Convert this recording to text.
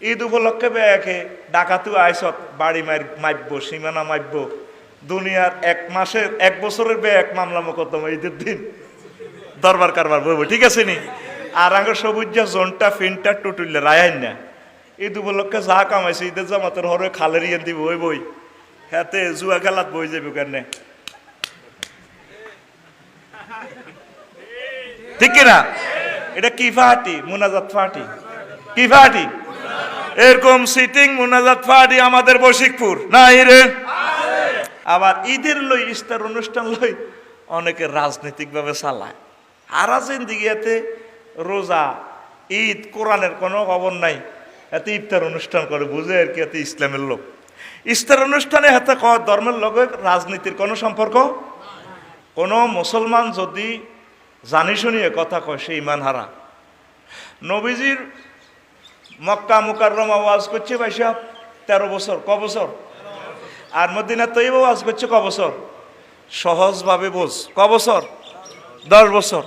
ঈদ উপলক্ষে বেয়াকে ডাকাতু আইসত বাড়ি মাইব সীমানা মাইব দুনিয়ার 1 বছরের বে এক মামলা মোকদ্দমা ঈদের দিন দরবার কারবার বইব, ঠিক আছে নি? আর আঙ্গ সবুজা জোনটা ফিনটা টুটুলে রায়ান না ঈদ উপলক্ষে যা কামাইছে ঈদের জামাতের হরে খালের ইয়ে দিব ওই বই হাতে জুয়া খেলাত বই যাবে কেন, ঠিক কিনা? এটা কি ফাটি? মুনাজাত ফাটি। কি ফাটি? এরকম সিটিং মুনাজাত ফাটি আমাদের বশিকপুর নাই রে। আবার ঈদের লই ইফতার অনুষ্ঠান লই অনেকে রাজনৈতিক ভাবে চালায়। আর জিন্দিগিতে রোজা ঈদ কোরআনের কোনো খবর নাই, এতে ইফতার অনুষ্ঠান করে বুঝে আর কি, এতে ইসলামের লোক। ইফতার অনুষ্ঠানে হাতে ধর্মের লগে রাজনীতির কোনো সম্পর্ক। কোনো মুসলমান যদি জানি শুনিয়ে কথা কয় সে ইমান হারা। নবীজির মক্কা মুকাররমা ওয়াজ করছে ভাই সাহেব 13 বছর, ক বছর? আর মদিনা তৈবা ওয়াজ করছে ক বছর? সহজভাবে বোঝ, ক বছর? 10 বছর।